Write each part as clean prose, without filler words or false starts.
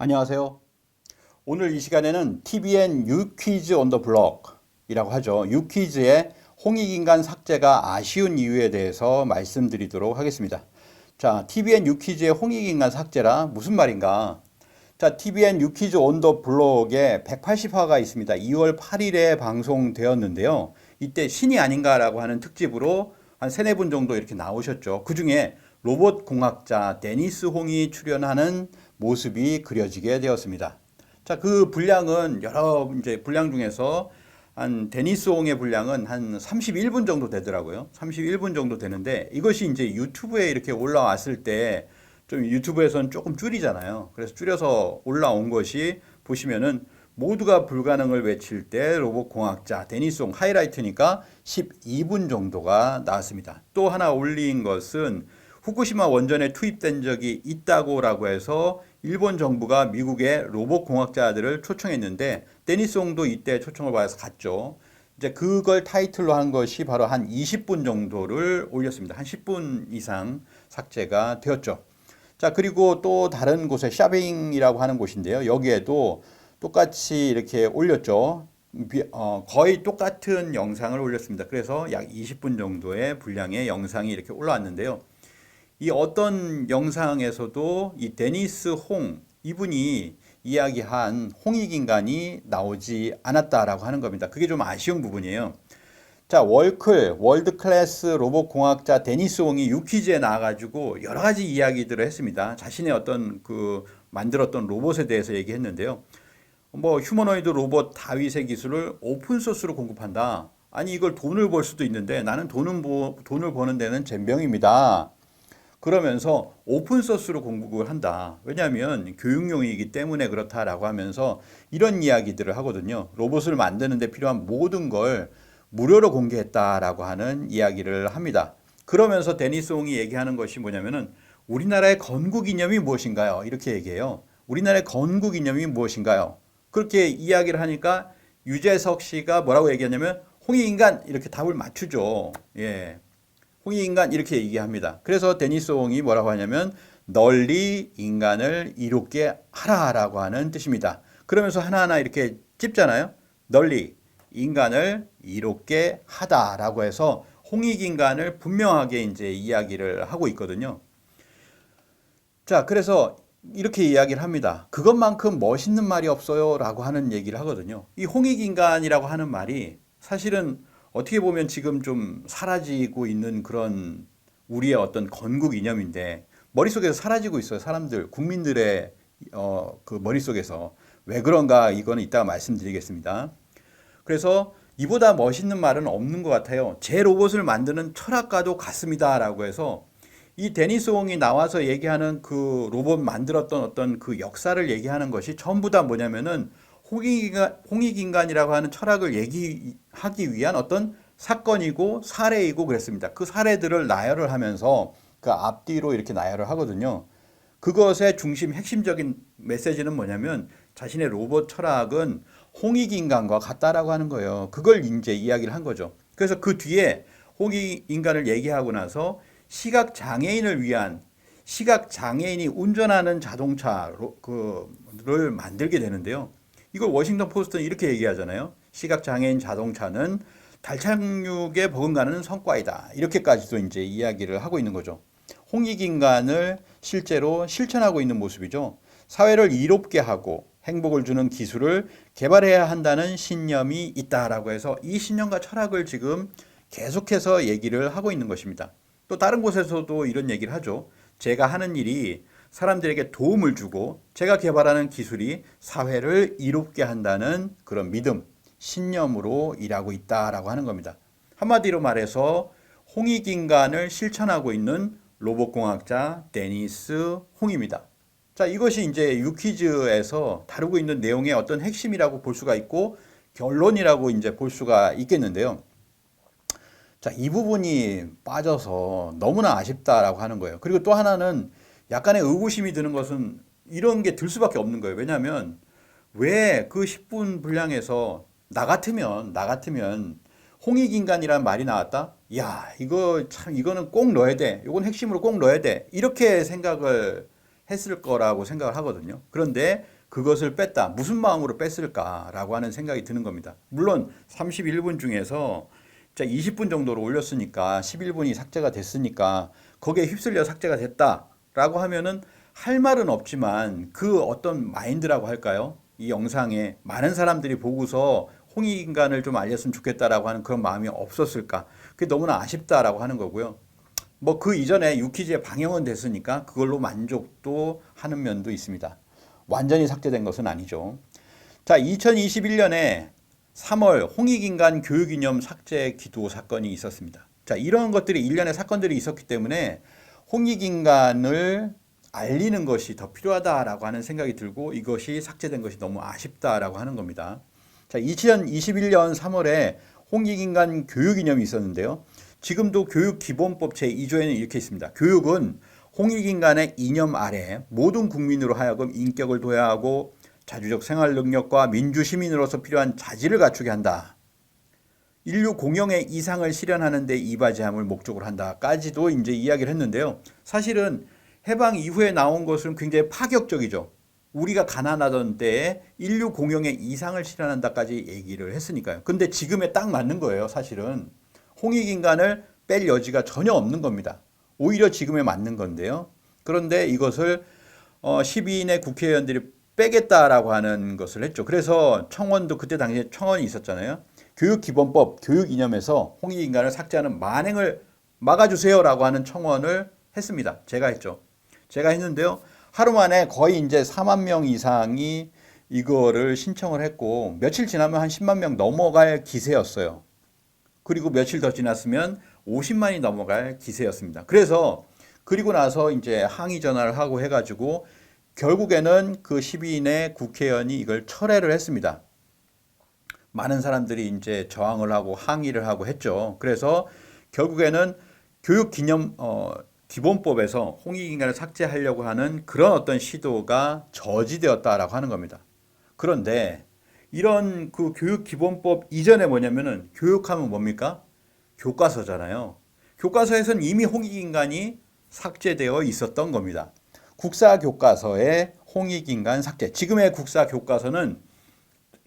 안녕하세요. 오늘 이 시간에는 TVN 유퀴즈 온 더 블럭이라고 하죠. 유퀴즈의 홍익인간 삭제가 아쉬운 이유에 대해서 말씀드리도록 하겠습니다. 자, TVN 유퀴즈의 홍익인간 삭제라 무슨 말인가? 자, TVN 유퀴즈 온 더 블럭에 180화가 있습니다. 2월 8일에 방송되었는데요. 이때 신이 아닌가라고 하는 특집으로 한 세네 분 정도 이렇게 나오셨죠. 그 중에 로봇 공학자 데니스 홍이 출연하는 모습이 그려지게 되었습니다. 자, 그 분량은 여러 이제 분량 중에서 한 데니스 홍의 분량은 한 31분 정도 되더라고요. 31분 정도 되는데 이것이 이제 유튜브에 이렇게 올라왔을 때 좀 유튜브에서는 조금 줄이잖아요. 그래서 줄여서 올라온 것이 보시면은 모두가 불가능을 외칠 때 로봇 공학자 데니스 홍 하이라이트니까 12분 정도가 나왔습니다. 또 하나 올린 것은 후쿠시마 원전에 투입된 적이 있다고라고 해서 일본 정부가 미국의 로봇 공학자들을 초청했는데 데니스 홍도 이때 초청을 받아서 갔죠. 이제 그걸 타이틀로 한 것이 바로 한 20분 정도를 올렸습니다. 한 10분 이상 삭제가 되었죠. 자, 그리고 또 다른 곳에 샤빙이라고 하는 곳인데요. 여기에도 똑같이 이렇게 올렸죠. 거의 똑같은 영상을 올렸습니다. 그래서 약 20분 정도의 분량의 영상이 이렇게 올라왔는데요. 이 어떤 영상에서도 이 데니스 홍 이분이 이야기한 홍익인간이 나오지 않았다라고 하는 겁니다. 그게 좀 아쉬운 부분이에요. 자, 월드 클래스 로봇 공학자 데니스 홍이 유퀴즈에 나와가지고 여러 가지 이야기들을 했습니다. 자신의 어떤 그 만들었던 로봇에 대해서 얘기했는데요. 뭐 휴머노이드 로봇 다윗의 기술을 오픈 소스로 공급한다. 아니 이걸 돈을 벌 수도 있는데 나는 돈을 버는 데는 젬병입니다. 그러면서 오픈 소스로 공급을 한다. 왜냐하면 교육용이기 때문에 그렇다라고 하면서 이런 이야기들을 하거든요. 로봇을 만드는 데 필요한 모든 걸 무료로 공개했다라고 하는 이야기를 합니다. 그러면서 데니스 홍이 얘기하는 것이 뭐냐면은 우리나라의 건국 이념이 무엇인가요? 이렇게 얘기해요. 우리나라의 건국 이념이 무엇인가요? 그렇게 이야기를 하니까 유재석 씨가 뭐라고 얘기하냐면 홍익인간 이렇게 답을 맞추죠. 예. 홍익인간 이렇게 얘기합니다. 그래서 데니스 홍이 뭐라고 하냐면 널리 인간을 이롭게 하라라고 하는 뜻입니다. 그러면서 하나하나 이렇게 찝잖아요. 널리 인간을 이롭게 하다라고 해서 홍익인간을 분명하게 이제 이야기를 하고 있거든요. 자, 그래서 이렇게 이야기를 합니다. 그것만큼 멋있는 말이 없어요라고 하는 얘기를 하거든요. 이 홍익인간이라고 하는 말이 사실은 어떻게 보면 지금 좀 사라지고 있는 그런 우리의 어떤 건국 이념인데 머릿속에서 사라지고 있어요. 사람들, 국민들의 그 머릿속에서. 왜 그런가 이거는 이따가 말씀드리겠습니다. 그래서 이보다 멋있는 말은 없는 것 같아요. 제 로봇을 만드는 철학가도 같습니다라고 해서 이 데니스 홍이 나와서 얘기하는 그 로봇 만들었던 어떤 그 역사를 얘기하는 것이 전부 다 뭐냐면은 홍익인간이라고 하는 철학을 얘기하기 위한 어떤 사건이고 사례이고 그랬습니다. 그 사례들을 나열을 하면서 그 앞뒤로 이렇게 나열을 하거든요. 그것의 중심 핵심적인 메시지는 뭐냐면 자신의 로봇 철학은 홍익인간과 같다라고 하는 거예요. 그걸 이제 이야기를 한 거죠. 그래서 그 뒤에 홍익인간을 얘기하고 나서 시각 장애인을 위한 시각 장애인이 운전하는 자동차를 만들게 되는데요. 이걸 워싱턴 포스트는 이렇게 얘기하잖아요. 시각 장애인 자동차는 달 착륙에 버금가는 성과이다. 이렇게까지도 이제 이야기를 하고 있는 거죠. 홍익인간을 실제로 실천하고 있는 모습이죠. 사회를 이롭게 하고 행복을 주는 기술을 개발해야 한다는 신념이 있다라고 해서 이 신념과 철학을 지금 계속해서 얘기를 하고 있는 것입니다. 또 다른 곳에서도 이런 얘기를 하죠. 제가 하는 일이 사람들에게 도움을 주고 제가 개발하는 기술이 사회를 이롭게 한다는 그런 믿음, 신념으로 일하고 있다라고 하는 겁니다. 한마디로 말해서 홍익인간을 실천하고 있는 로봇공학자 데니스 홍입니다. 자, 이것이 이제 유퀴즈에서 다루고 있는 내용의 어떤 핵심이라고 볼 수가 있고 결론이라고 이제 볼 수가 있겠는데요. 자, 이 부분이 빠져서 너무나 아쉽다라고 하는 거예요. 그리고 또 하나는 약간의 의구심이 드는 것은 이런 게 들 수밖에 없는 거예요. 왜냐하면 왜 그 10분 분량에서 나 같으면 홍익인간이라는 말이 나왔다? 야, 이거 참 이거는 꼭 넣어야 돼. 이건 핵심으로 꼭 넣어야 돼. 이렇게 생각을 했을 거라고 생각을 하거든요. 그런데 그것을 뺐다. 무슨 마음으로 뺐을까라고 하는 생각이 드는 겁니다. 물론 31분 중에서 20분 정도로 올렸으니까 11분이 삭제가 됐으니까 거기에 휩쓸려 삭제가 됐다라고 하면은 할 말은 없지만 그 어떤 마인드라고 할까요? 이 영상에 많은 사람들이 보고서 홍익인간을 좀 알렸으면 좋겠다라고 하는 그런 마음이 없었을까? 그게 너무나 아쉽다라고 하는 거고요. 뭐 그 이전에 유퀴즈의 방영은 됐으니까 그걸로 만족도 하는 면도 있습니다. 완전히 삭제된 것은 아니죠. 자, 2021년에 3월 홍익인간 교육이념 삭제 기도 사건이 있었습니다. 자, 이런 것들이 일련의 사건들이 있었기 때문에 홍익인간을 알리는 것이 더 필요하다라고 하는 생각이 들고 이것이 삭제된 것이 너무 아쉽다라고 하는 겁니다. 자, 2021년 3월에 홍익인간 교육이념이 있었는데요. 지금도 교육기본법 제2조에는 이렇게 있습니다. 교육은 홍익인간의 이념 아래 모든 국민으로 하여금 인격을 도야하고 자주적 생활 능력과 민주시민으로서 필요한 자질을 갖추게 한다. 인류 공영의 이상을 실현하는 데 이바지함을 목적으로 한다까지도 이제 이야기를 했는데요. 사실은 해방 이후에 나온 것은 굉장히 파격적이죠. 우리가 가난하던 때에 인류 공영의 이상을 실현한다까지 얘기를 했으니까요. 근데 지금에 딱 맞는 거예요, 사실은. 홍익인간을 뺄 여지가 전혀 없는 겁니다. 오히려 지금에 맞는 건데요. 그런데 이것을 12인의 국회의원들이 빼겠다라고 하는 것을 했죠. 그래서 청원도 그때 당시에 청원이 있었잖아요. 교육기본법, 교육이념에서 홍익인간을 삭제하는 만행을 막아주세요라고 하는 청원을 했습니다. 제가 했죠. 제가 했는데요. 하루 만에 거의 이제 4만 명 이상이 이거를 신청을 했고 며칠 지나면 한 10만 명 넘어갈 기세였어요. 그리고 며칠 더 지났으면 50만이 넘어갈 기세였습니다. 그래서 그리고 나서 이제 항의 전화를 하고 해가지고 결국에는 그 12인의 국회의원이 이걸 철회를 했습니다. 많은 사람들이 이제 저항을 하고 항의를 하고 했죠. 그래서 결국에는 기본법에서 홍익인간을 삭제하려고 하는 그런 어떤 시도가 저지되었다라고 하는 겁니다. 그런데 이런 그 교육기본법 이전에 뭐냐면은 교육하면 뭡니까? 교과서잖아요. 교과서에서는 이미 홍익인간이 삭제되어 있었던 겁니다. 국사교과서에 홍익인간 삭제. 지금의 국사교과서는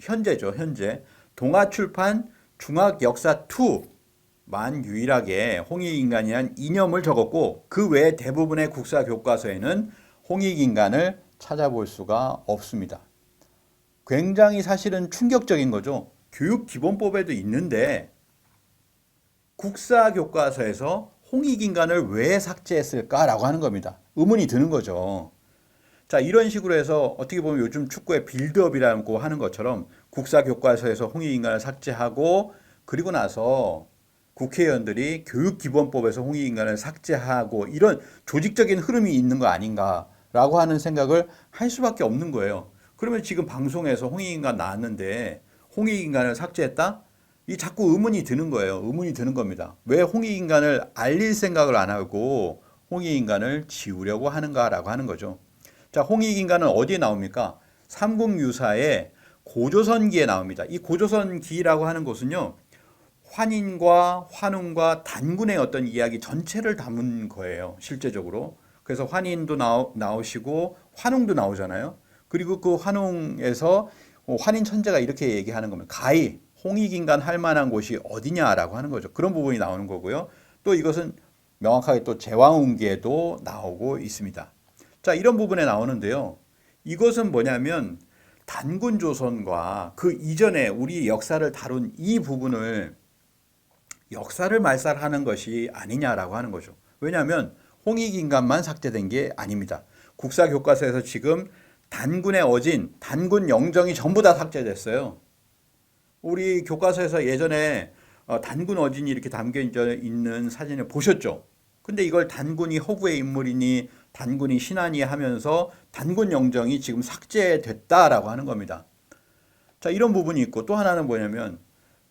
현재죠, 현재. 동아출판 중학역사 2만 유일하게 홍익인간이란 이념을 적었고 그 외 대부분의 국사교과서에는 홍익인간을 찾아볼 수가 없습니다. 굉장히 사실은 충격적인 거죠. 교육기본법에도 있는데 국사교과서에서 홍익인간을 왜 삭제했을까라고 하는 겁니다. 의문이 드는 거죠. 자, 이런 식으로 해서 어떻게 보면 요즘 축구의 빌드업이라고 하는 것처럼 국사교과서에서 홍익인간을 삭제하고 그리고 나서 국회의원들이 교육기본법에서 홍익인간을 삭제하고 이런 조직적인 흐름이 있는 거 아닌가라고 하는 생각을 할 수밖에 없는 거예요. 그러면 지금 방송에서 홍익인간 나왔는데 홍익인간을 삭제했다? 이 자꾸 의문이 드는 거예요. 의문이 드는 겁니다. 왜 홍익인간을 알릴 생각을 안 하고 홍익인간을 지우려고 하는가라고 하는 거죠. 자, 홍익인간은 어디에 나옵니까? 삼국유사의 고조선기에 나옵니다. 이 고조선기라고 하는 것은요. 환인과 환웅과 단군의 어떤 이야기 전체를 담은 거예요. 실제적으로. 그래서 환인도 나오시고 환웅도 나오잖아요. 그리고 그 환웅에서 환인 천재가 이렇게 얘기하는 겁니다. 가히 홍익인간 할 만한 곳이 어디냐라고 하는 거죠. 그런 부분이 나오는 거고요. 또 이것은 명확하게 또 제왕운기에도 나오고 있습니다. 자, 이런 부분에 나오는데요. 이것은 뭐냐면 단군 조선과 그 이전에 우리 역사를 다룬 이 부분을 역사를 말살하는 것이 아니냐라고 하는 거죠. 왜냐하면 홍익인간만 삭제된 게 아닙니다. 국사교과서에서 지금 단군의 어진, 단군 영정이 전부 다 삭제됐어요. 우리 교과서에서 예전에 단군 어진이 이렇게 담겨 있는 사진을 보셨죠? 근데 이걸 단군이 허구의 인물이니 단군이 신하니 하면서 단군 영정이 지금 삭제됐다라고 하는 겁니다. 자, 이런 부분이 있고 또 하나는 뭐냐면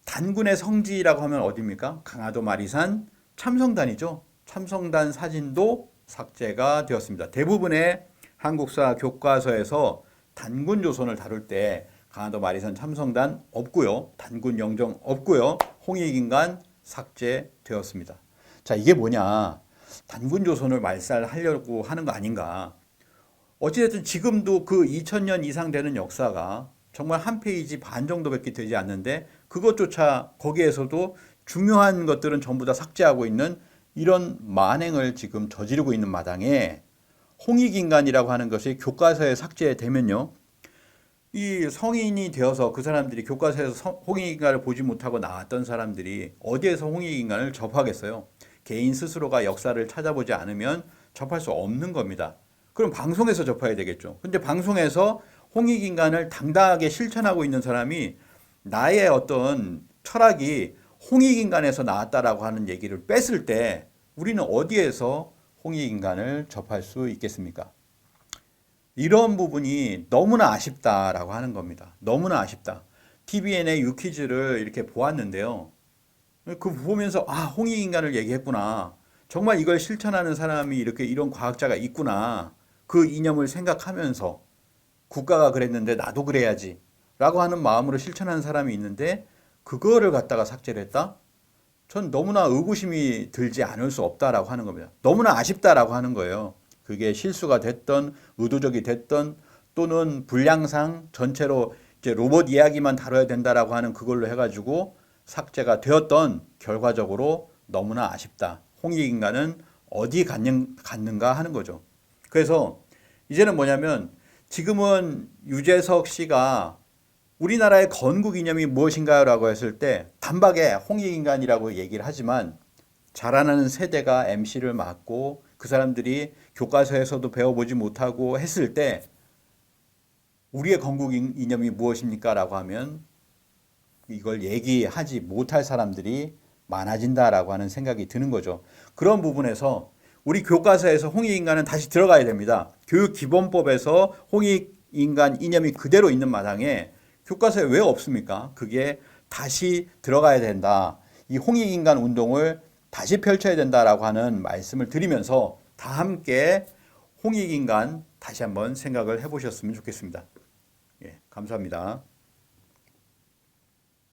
단군의 성지라고 하면 어디입니까? 강화도 마리산 참성단이죠. 참성단 사진도 삭제가 되었습니다. 대부분의 한국사 교과서에서 단군 조선을 다룰 때 강화도 마리산 참성단 없고요. 단군 영정 없고요. 홍익인간 삭제되었습니다. 자, 이게 뭐냐? 단군 조선을 말살하려고 하는 거 아닌가? 어찌됐든 지금도 그 2000년 이상 되는 역사가 정말 한 페이지 반 정도밖에 되지 않는데 그것조차 거기에서도 중요한 것들은 전부 다 삭제하고 있는 이런 만행을 지금 저지르고 있는 마당에 홍익인간이라고 하는 것이 교과서에 삭제되면요. 이 성인이 되어서 그 사람들이 교과서에서 홍익인간을 보지 못하고 나왔던 사람들이 어디에서 홍익인간을 접하겠어요? 개인 스스로가 역사를 찾아보지 않으면 접할 수 없는 겁니다. 그럼 방송에서 접해야 되겠죠. 근데 방송에서 홍익인간을 당당하게 실천하고 있는 사람이 나의 어떤 철학이 홍익인간에서 나왔다라고 하는 얘기를 뺐을 때 우리는 어디에서 홍익인간을 접할 수 있겠습니까? 이런 부분이 너무나 아쉽다라고 하는 겁니다. 너무나 아쉽다. TVN의 유퀴즈를 이렇게 보았는데요. 그 보면서 홍익인간을 얘기했구나. 정말 이걸 실천하는 사람이 이렇게 이런 과학자가 있구나. 그 이념을 생각하면서 국가가 그랬는데 나도 그래야지 라고 하는 마음으로 실천하는 사람이 있는데 그거를 갖다가 삭제를 했다? 전 너무나 의구심이 들지 않을 수 없다라고 하는 겁니다. 너무나 아쉽다라고 하는 거예요. 그게 실수가 됐던 의도적이 됐던 또는 분량상 전체로 이제 로봇 이야기만 다뤄야 된다라고 하는 그걸로 해가지고 삭제가 되었던 결과적으로 너무나 아쉽다. 홍익인간은 어디 갔는가 하는 거죠. 그래서 이제는 뭐냐면 지금은 유재석 씨가 우리나라의 건국 이념이 무엇인가요? 라고 했을 때 단박에 홍익인간이라고 얘기를 하지만 자라나는 세대가 MC를 맡고 그 사람들이 교과서에서도 배워보지 못하고 했을 때 우리의 건국 이념이 무엇입니까? 라고 하면 이걸 얘기하지 못할 사람들이 많아진다라고 하는 생각이 드는 거죠. 그런 부분에서 우리 교과서에서 홍익인간은 다시 들어가야 됩니다. 교육기본법에서 홍익인간 이념이 그대로 있는 마당에 교과서에 왜 없습니까? 그게 다시 들어가야 된다. 이 홍익인간 운동을 다시 펼쳐야 된다라고 하는 말씀을 드리면서 다 함께 홍익인간 다시 한번 생각을 해보셨으면 좋겠습니다. 예, 감사합니다.